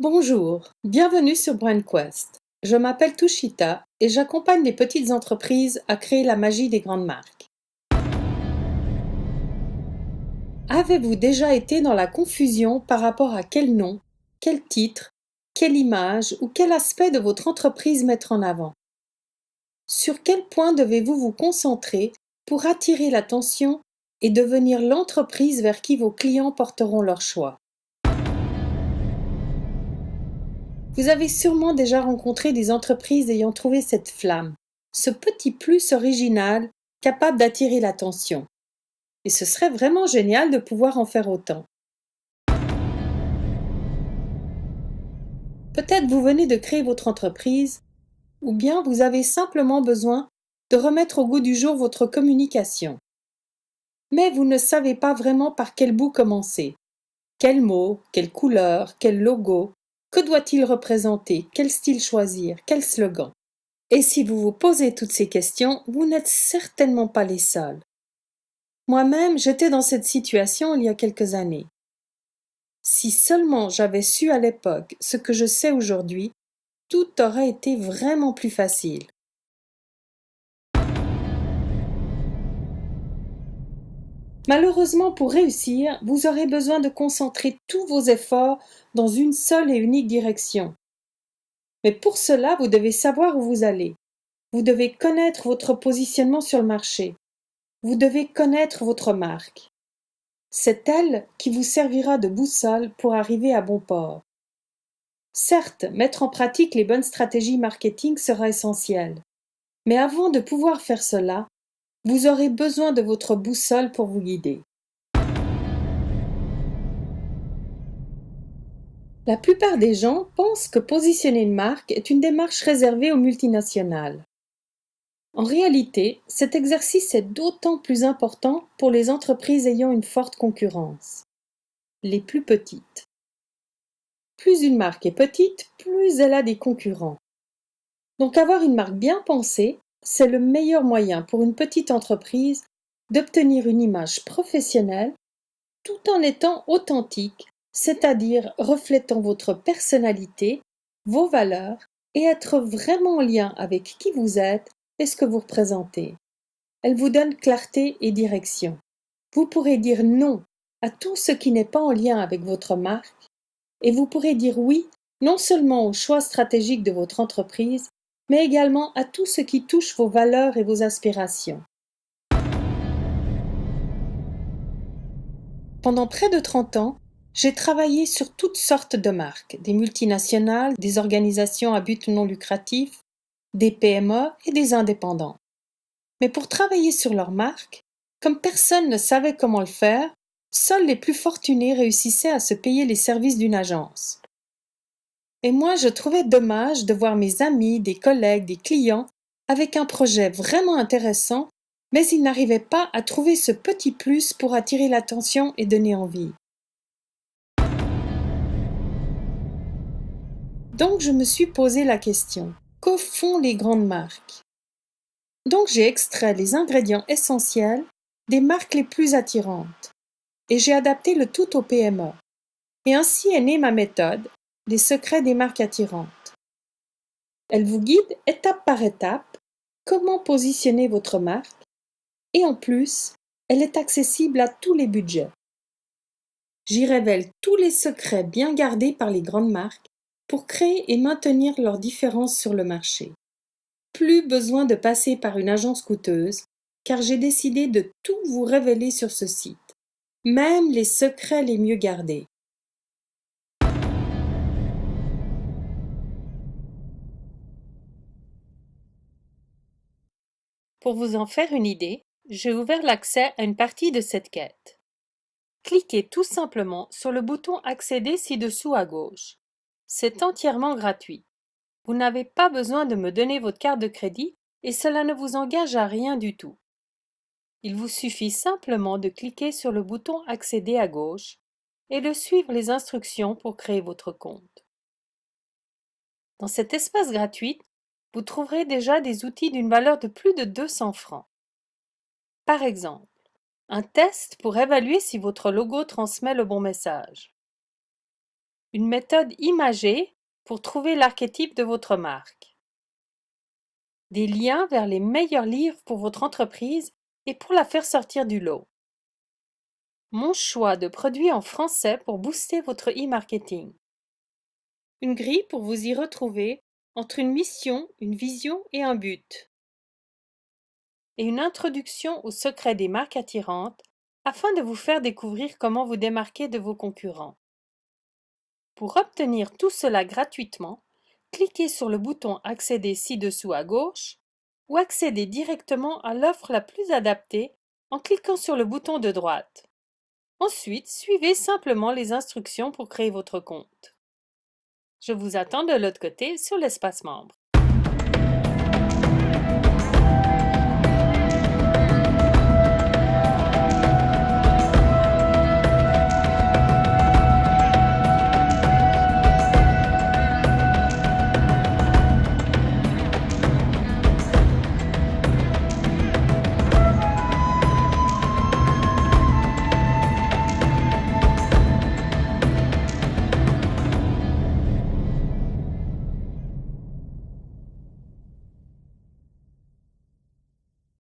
Bonjour, bienvenue sur BrainQuest. Je m'appelle Tushita et j'accompagne les petites entreprises à créer la magie des grandes marques. Avez-vous déjà été dans la confusion par rapport à quel nom, quel titre, quelle image ou quel aspect de votre entreprise mettre en avant? Sur quel point devez-vous vous concentrer pour attirer l'attention et devenir l'entreprise vers qui vos clients porteront leur choix? Vous avez sûrement déjà rencontré des entreprises ayant trouvé cette flamme, ce petit plus original capable d'attirer l'attention. Et ce serait vraiment génial de pouvoir en faire autant. Peut-être vous venez de créer votre entreprise, ou bien vous avez simplement besoin de remettre au goût du jour votre communication. Mais vous ne savez pas vraiment par quel bout commencer. Quel mot, quelle couleur, quel logo, que doit-il représenter, quel style choisir, quel slogan? Et si vous vous posez toutes ces questions, vous n'êtes certainement pas les seuls. Moi-même, j'étais dans cette situation il y a quelques années. Si seulement j'avais su à l'époque ce que je sais aujourd'hui, tout aurait été vraiment plus facile. Malheureusement, pour réussir, vous aurez besoin de concentrer tous vos efforts dans une seule et unique direction. Mais pour cela, vous devez savoir où vous allez. Vous devez connaître votre positionnement sur le marché. Vous devez connaître votre marque. C'est elle qui vous servira de boussole pour arriver à bon port. Certes, mettre en pratique les bonnes stratégies marketing sera essentiel. Mais avant de pouvoir faire cela, vous aurez besoin de votre boussole pour vous guider. La plupart des gens pensent que positionner une marque est une démarche réservée aux multinationales. En réalité, cet exercice est d'autant plus important pour les entreprises ayant une forte concurrence, les plus petites. Plus une marque est petite, plus elle a des concurrents. Donc avoir une marque bien pensée, c'est le meilleur moyen pour une petite entreprise d'obtenir une image professionnelle tout en étant authentique, c'est-à-dire reflétant votre personnalité, vos valeurs et être vraiment en lien avec qui vous êtes et ce que vous représentez. Elle vous donne clarté et direction. Vous pourrez dire non à tout ce qui n'est pas en lien avec votre marque et vous pourrez dire oui non seulement aux choix stratégiques de votre entreprise, mais également à tout ce qui touche vos valeurs et vos aspirations. Pendant près de 30 ans, j'ai travaillé sur toutes sortes de marques, des multinationales, des organisations à but non lucratif, des PME et des indépendants. Mais pour travailler sur leur marque, comme personne ne savait comment le faire, seuls les plus fortunés réussissaient à se payer les services d'une agence. Et moi, je trouvais dommage de voir mes amis, des collègues, des clients avec un projet vraiment intéressant, mais ils n'arrivaient pas à trouver ce petit plus pour attirer l'attention et donner envie. Donc je me suis posé la question, que font les grandes marques? Donc j'ai extrait les ingrédients essentiels des marques les plus attirantes et j'ai adapté le tout aux PME. Et ainsi est née ma méthode, les secrets des marques attirantes. Elle vous guide étape par étape comment positionner votre marque et en plus, elle est accessible à tous les budgets. J'y révèle tous les secrets bien gardés par les grandes marques pour créer et maintenir leurs différences sur le marché. Plus besoin de passer par une agence coûteuse, car j'ai décidé de tout vous révéler sur ce site, même les secrets les mieux gardés. Pour vous en faire une idée, j'ai ouvert l'accès à une partie de cette quête. Cliquez tout simplement sur le bouton Accéder ci-dessous à gauche. C'est entièrement gratuit. Vous n'avez pas besoin de me donner votre carte de crédit et cela ne vous engage à rien du tout. Il vous suffit simplement de cliquer sur le bouton Accéder à gauche et de suivre les instructions pour créer votre compte. Dans cet espace gratuit, vous trouverez déjà des outils d'une valeur de plus de 200 francs. Par exemple, un test pour évaluer si votre logo transmet le bon message. une méthode imagée pour trouver l'archétype de votre marque, des liens vers les meilleurs livres pour votre entreprise et pour la faire sortir du lot, mon choix de produits en français pour booster votre e-marketing, une grille pour vous y retrouver entre une mission, une vision et un but, et une introduction aux secrets des marques attirantes afin de vous faire découvrir comment vous démarquer de vos concurrents. Pour obtenir tout cela gratuitement, cliquez sur le bouton Accéder ci-dessous à gauche ou accédez directement à l'offre la plus adaptée en cliquant sur le bouton de droite. Ensuite, suivez simplement les instructions pour créer votre compte. Je vous attends de l'autre côté sur l'espace membre.